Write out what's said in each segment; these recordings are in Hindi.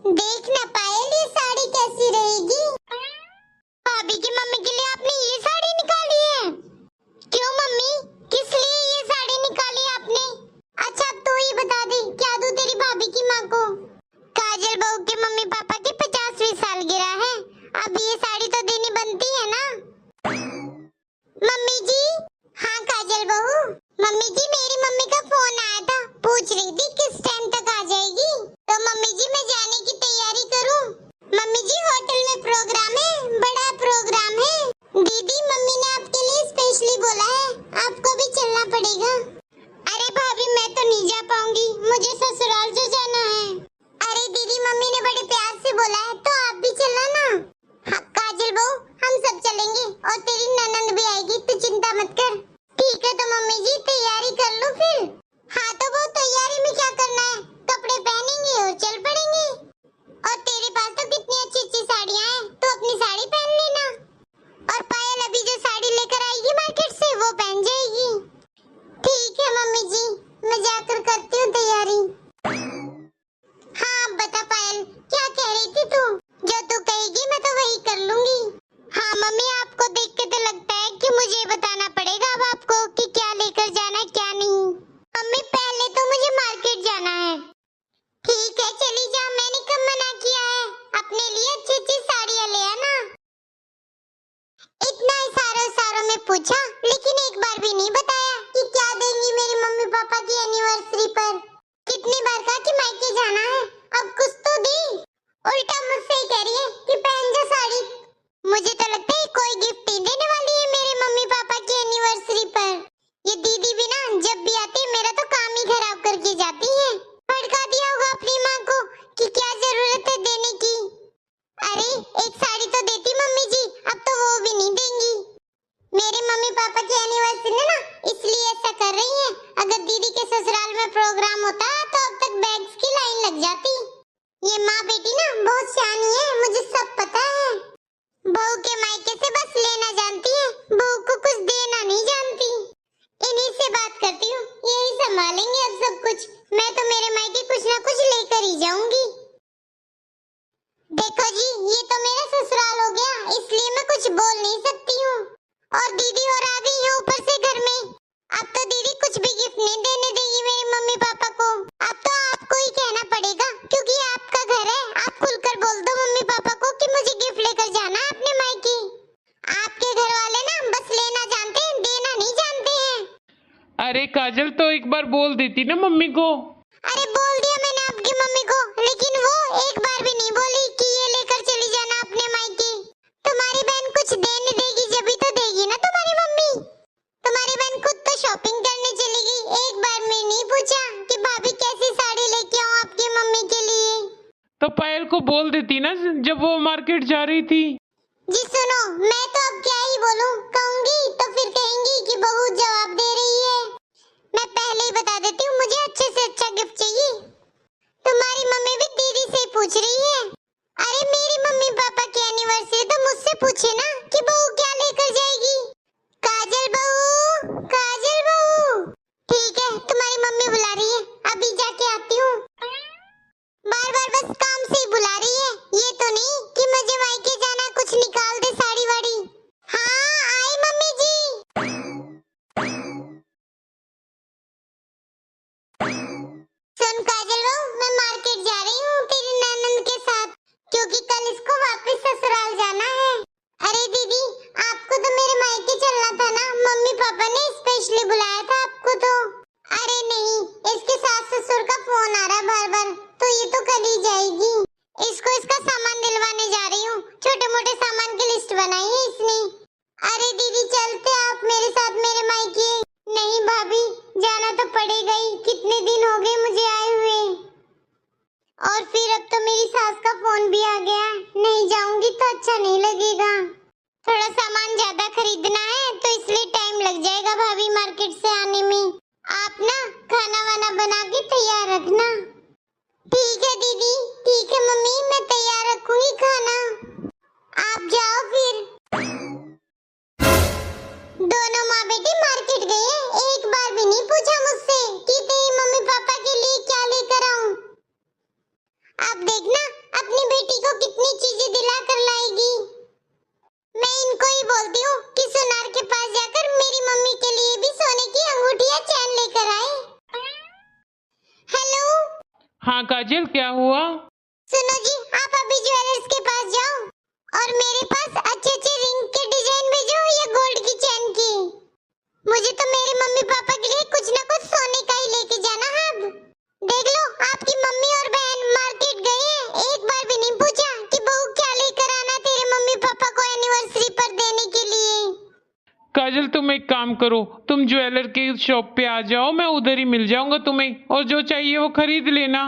देख ना पायल, ये साड़ी कैसी रहेगी? भाभी की मम्मी के लिए आपने ये साड़ी निकाली है? क्यों मम्मी, किस लिए ये साड़ी निकाली आपने? अच्छा अब तू ही बता दे, क्या दूं तेरी भाभी की माँ को? काजल बहू के मम्मी पापा की 50वीं सालगिरह है, अब ये साड़ी तो देनी बनती है ना। मम्मी जी। हाँ काजल बहू। मम्मी जी, मेरी मम्मी का फोन आया था, पूछ रही थी किस टाइम तक आ जाएगी, तो मम्मी जी मैं जाने की तैयारी करूं? मम्मी जी होटल में प्रोग्राम है, बड़ा प्रोग्राम है। दीदी मम्मी ने आपके लिए स्पेशली बोला है, आपको भी चलना पड़ेगा। अरे भाभी मैं तो नहीं जा पाऊंगी, मुझे ससुराल जो जाना है। अरे दीदी मम्मी ने बड़े प्यार से बोला है, तो आप भी चलना ना। हाँ काजल बहू, हम सब चलेंगे और तेरी ननद भी आएगी, तू चिंता मत कर। ठीक है तो मम्मी जी तैयारी कर लो फिर। हाँ तो वो तैयारी में क्या करना है, कपड़े पहनेंगे और चल पड़ेंगे। और तेरे पास तो कितनी अच्छी अच्छी साड़ियाँ हैं, तो अपनी साड़ी पहन लेना। और पायल अभी जो साड़ी लेकर आएगी मार्केट से वो पहन जाएगी। ठीक है मम्मी जी, मैं जाकर करती हूँ तैयारी। हाँ बता पायल, क्या कह रही थी तू? जो तू कहेगी मैं तो वही कर लूंगी। हाँ मम्मी, आपको देख के तो लगता है कि मुझे बताना पड़ेगा अब आपको कि क्या लेकर जाना है क्या नहीं। मम्मी पहले तो मुझे मार्केट जाना है। ठीक है चली जा, मैंने कब मना किया है, अपने लिए अच्छी अच्छी साड़ियाँ ले आना। इतना इशारों इशारों में पूछा, लेकिन एक बार भी नहीं बताया कि क्या देंगी मेरी मम्मी पापा की एनिवर्सरी पर। कितनी बार कहा कि मायके जाना है, अब कुछ तो दे। उल्टा मुझसे ही कह रही है कि पहन जा साड़ी। मुझे तो लगता है कोई गिफ्ट ही देने वाली है मेरे मम्मी पापा की एनिवर्सरी पर। ये दीदी भी ना जब भी आती है मेरा तो काम ही खराब करके जाती है। भड़का दिया होगा अपनी माँ को कि क्या जरूरत है देने की। अरे एक साड़ी तो देती मम्मी जी, अब तो वो भी नहीं देंगी। मेरे मम्मी पापा की एनिवर्सरी है ना, इसलिए ऐसा कर रही है। अगर दीदी के ससुराल में प्रोग्राम होता तो अब तक बैग्स की लाइन लग जाती। ये माँ बेटी ना बहुत सियानी है, मुझे सब पता है। बहू के मायके से बस लेना जानती है, बहू को कुछ देना नहीं जानती। इन्हीं से बात करती हूँ, यही संभालेंगे अब सब कुछ। मैं तो मेरे मायके कुछ ना कुछ लेकर ही जाऊंगी। देखो जी, ये तो मेरा ससुराल हो गया, इसलिए मैं कुछ बोल नहीं सकती हूँ। और दीदी और आ गई है ऊपर से घर में। अब तो दीदी कुछ भी गिफ्ट नहीं देने देगी मेरे मम्मी पापा को। अब तो आपको ही कहना पड़ेगा, क्योंकि आपका घर है। आप खुलकर बोल दो मम्मी पापा को कि मुझे गिफ्ट लेकर जाना है अपने मायके। आपके घर वाले ना बस लेना जानते हैं, देना नहीं जानते हैं। अरे काजल, तो एक बार बोल देती ना मम्मी को। अरे बोल दिया मैंने आपकी मम्मी को, लेकिन वो एक बार भी नहीं बोली कि ये लेकर चली जाना अपने मायके। तुम्हारी बहन कुछ देने देगी जब तो देगी ना तुम्हारी मम्मी। तुम्हारी बहन खुद तो शॉपिंग करने चली गई, एक बार में नहीं पूछा कि भाभी कैसी साड़ी लेके आऊं आपकी मम्मी के लिए। तो पायल को बोल देती ना जब वो मार्केट जा रही थी। जी सुनो, मैं तो अब क्या ही बोलूं, कहूंगी तो फिर कहेंगी कि बहू जवाब दे रही है। मैं पहले ही बता देती हूँ, मुझे अच्छे से अच्छा गिफ्ट चाहिए। तुम्हारी मम्मी भी दीदी से पूछ रही है। अरे मेरी मम्मी पापा की एनिवर्सरी तो मुझसे पूछे ना कि बहू क्या लेकर जाएगी। काजल बहू, काजल बहू। ठीक है, तुम्हारी मम्मी बुला रही है, अभी जाके आती हूँ। बार बार बस काम से ही बुला रही है, ये तो नहीं कि मुझे मायके जाना कुछ निकाल दे साड़ी वाड़ी। हाँ आई मम्मी जी। सुन काजल बहू, मैं मार्केट जा रही हूँ तेरी ननद के साथ, क्योंकि कल इसको वापस ससुराल जाना है। अरे दीदी, आपको तो मेरे मायके चलना था ना, मम्मी पापा ने स्पेशली बुलाया था आपको तो। अरे नहीं, इसके सास ससुर का फोन आ रहा है बार बार, तो ये तो कल ही जाएगी। इसको इसका सामान दिलवाने जा रही हूँ, छोटे मोटे सामान की लिस्ट बनाई है इसने। अरे दीदी चलते आप मेरे साथ मेरे मायके। नहीं भाभी, जाना तो पड़ेगा ही, कितने दिन हो गए मुझे आए हुए। और फिर अब तो मेरी सास का फोन भी आ गया, नहीं जाऊंगी तो अच्छा नहीं लगेगा। थोड़ा सामान ज्यादा खरीदना है तो इसलिए टाइम लग जाएगा भाभी मार्केट से आने में। आप ना खाना वाना बना के तैयार रखना। ठीक है दीदी, ठीक है मम्मी, मैं तैयार रखूंगी खाना। आप जाओ फिर। दोनों माँ बेटी मार्केट गए हैं, एक बार भी नहीं पूछा मुझसे कि तेरी मम्मी पापा के लिए क्या लेकर आऊं। अब देखना, अब को कितनी चीजें दिला कर लाएगी। मैं इनको ही बोलती हूँ कि सुनार के पास जाकर मेरी मम्मी के लिए भी सोने की अंगूठी या चैन लेकर आए। हेलो। हाँ काजल, क्या हुआ? सुनो जी, आप अभी ज्वेलर्स के पास जाओ और मेरे पास अच्छे अच्छे रिंग के डिजाइन भेजो या गोल्ड की चैन की। मुझे तो मेरे मम्मी पापा के लिए कुछ ना कुछ सोने का ही लेके जाना है। अब देख लो, आपकी मम्मी और बहन मार्केट गए हैं, एक बार भी नहीं पूछा कि बहू क्या लेकर आना तेरे मम्मी पापा को एनिवर्सरी पर देने के लिए। काजल तुम एक काम करो, तुम ज्वेलर के शॉप पे आ जाओ, मैं उधर ही मिल जाऊंगा तुम्हें, और जो चाहिए वो खरीद लेना।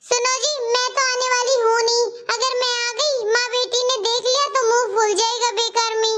सुनो जी, मैं तो आने वाली हूँ नहीं। अगर मैं आ गई, माँ बेटी ने देख लिया तो मुंह फूल जाएगा बेकार में।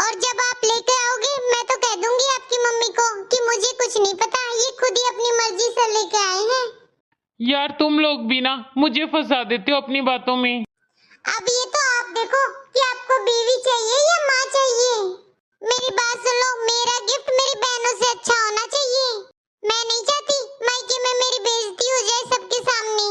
और जब आप लेकर आओगे, मैं तो कह दूंगी आपकी मम्मी को कि मुझे कुछ नहीं पता, ये खुद ही अपनी मर्जी से लेकर आए हैं। यार तुम लोग भी ना मुझे फंसा देते हो अपनी बातों में। अब ये तो आप देखो कि आपको बीवी चाहिए या माँ चाहिए। मेरी बात सुन लो, मेरा गिफ्ट मेरी बहनों से अच्छा होना चाहिए। मैं नहीं चाहती मायके में मेरी बेइज्जती हो जाए सबके सामने।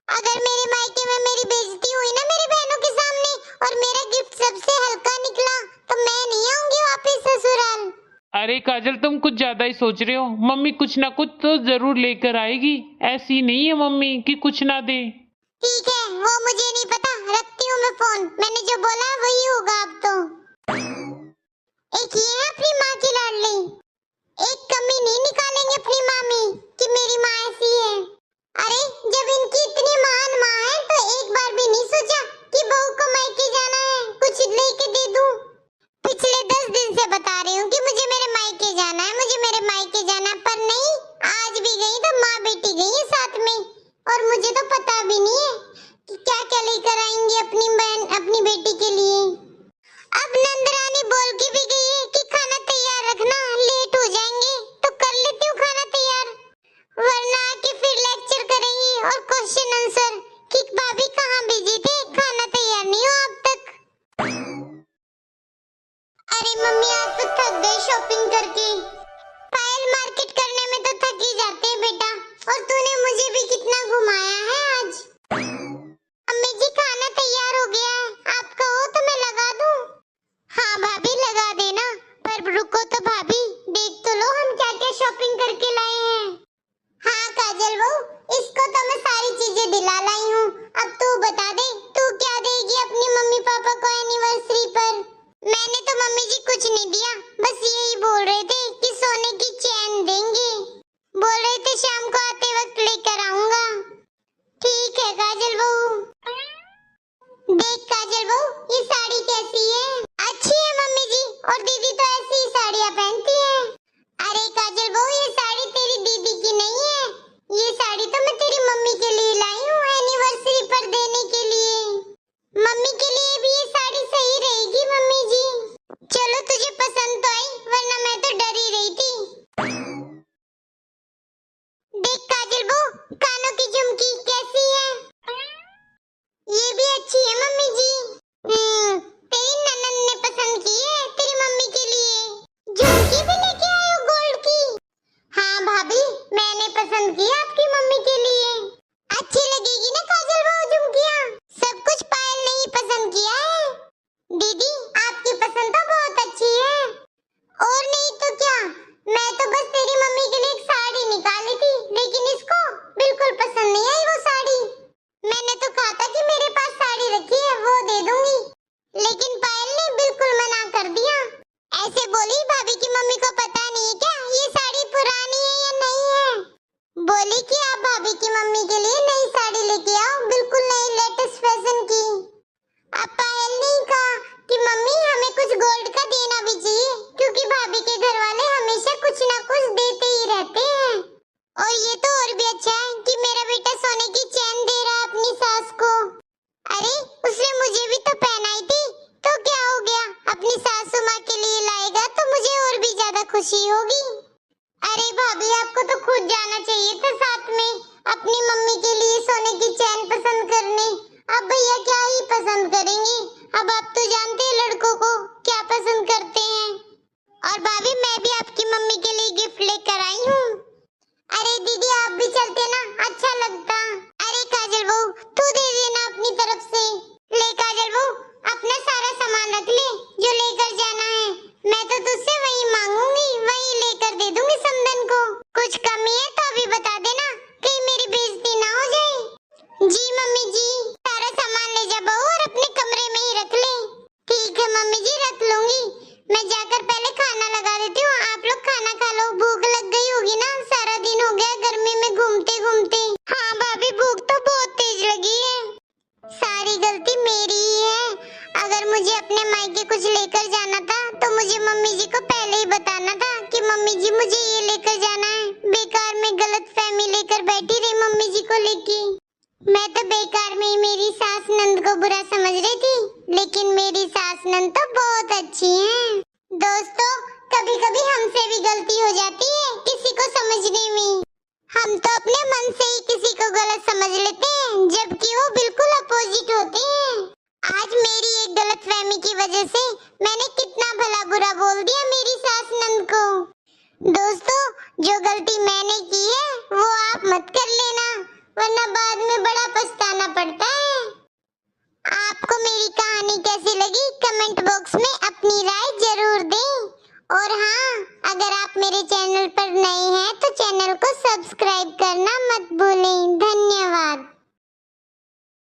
अगर मेरे मायके में मेरी बेइज्जती हुई ना मेरी बहनों के सामने और मेरा गिफ्ट सबसे हल्का निकला तो मैं नहीं आऊंगी वापस ससुराल। अरे काजल, तुम कुछ ज्यादा ही सोच रहे हो। मम्मी कुछ ना कुछ तो जरूर लेकर आएगी, ऐसी नहीं है मम्मी कि कुछ ना दे। ठीक है, वो मुझे नहीं पता, रखती हूँ मैं फोन। मैंने जो बोला वही होगा अब तो। एक ये है अपनी माँ की लाडली, एक कमी नहीं निकालेंगे अपनी माँ में कि मेरी माँ ऐसी है। अरे जब इनकी इतनी महान माँ है तो एक बार भी नहीं सोचा कि बहू को मायके जाना है, कुछ लेके दे दूं। पिछले 10 दिन से बता रही हूँ कि मुझे मेरे मायके जाना है, मुझे मेरे मायके जाना है, पर नहीं, आज भी गई तो माँ बेटी गई है साथ में, और मुझे तो पता भी नहीं है कि क्या क्या लेकर आएंगी अपनी बहन अपनी बेटी के लिए। अब नंदरानी बोल के भी गई है कि खाना तैयार रखना, लेट हो जाएंगे, तो कर लेती हूँ खाना तैयार, वरना आके फिर लेक्चर करेंगी और क्वेश्चन आंसर कि भाभी कहाँ बिजी थे, खाना तैयार नहीं हो अब तक। अरे मम्मी, आज तो थक गई शॉपिंग करके। पायल, मार्केट करने में तो थक ही जाते हैं बेटा, और तूने मुझे भी कितना घुमाया है आज। अम्मी जी, खाना तैयार हो गया है, आप कहो तो मैं लगा दूं। हाँ भाभी, लगा देना, पर रुको तो भाभी, देख तो लो हम क्या क्या शॉपिंग करके लाए हैं। हाँ काजल बहू, इसको तो मैं सारी चीजें दिला लाई हूँ। अब तू बता दे, तू क्या देगी अपनी मम्मी पापा को एनिवर्सरी पर। मैंने तो मम्मी जी कुछ नहीं दिया, बस यही बोल रहे थे कि सोने की चैन देंगे, बोल रहे थे शाम को आते वक्त लेकर आऊंगा। ठीक है काजल बहू। देख काजल बहू, ये साड़ी कैसी है? अच्छी है मम्मी जी, और दीदी तो ऐसी ही साड़ियाँ पहनती है। अरे काजल बहू, ये साड़ी तेरी दीदी की नहीं है, ये साड़ी तो मैं तेरी मम्मी के लिए लाई हूँ एनिवर्सरी पर देने के लिए। मम्मी के लिए भी ये साड़ी सही रहेगी मम्मी जी। चलो, तुझे पसंद तो आई, वरना मैं तो डर ही रही थी। देख काजल बहू, कानों की झुमकी कैसी है? ये भी अच्छी है मम्मी जी। अपने मायके कुछ लेकर जाना था तो मुझे मम्मी जी को पहले ही बताना था कि मम्मी जी मुझे ये लेकर जाना है। बेकार में गलतफहमी लेकर बैठी रही मम्मी जी को लेके। मैं तो बेकार में ही मेरी सास नंद को बुरा समझ रही थी, लेकिन मेरी सास नंद तो बहुत अच्छी हैं। दोस्तों, कभी कभी हमसे भी गलती हो जाती है किसी को समझने में। हम तो अपने मन से ही किसी को गलत समझ लेते हैं, जबकि वो बिल्कुल अपोजिट होते हैं। आज मेरी एक गलतफहमी की वजह से मैंने कितना भला बुरा बोल दिया मेरी सास नंद को। दोस्तों, जो गलती मैंने की है वो आप मत कर लेना, वरना बाद में बड़ा पछताना पड़ता है। आपको मेरी कहानी कैसी लगी कमेंट बॉक्स में अपनी राय जरूर दें। और हाँ, अगर आप मेरे चैनल पर नए हैं तो चैनल को सब्सक्राइब करना मत भूलें। धन्यवाद।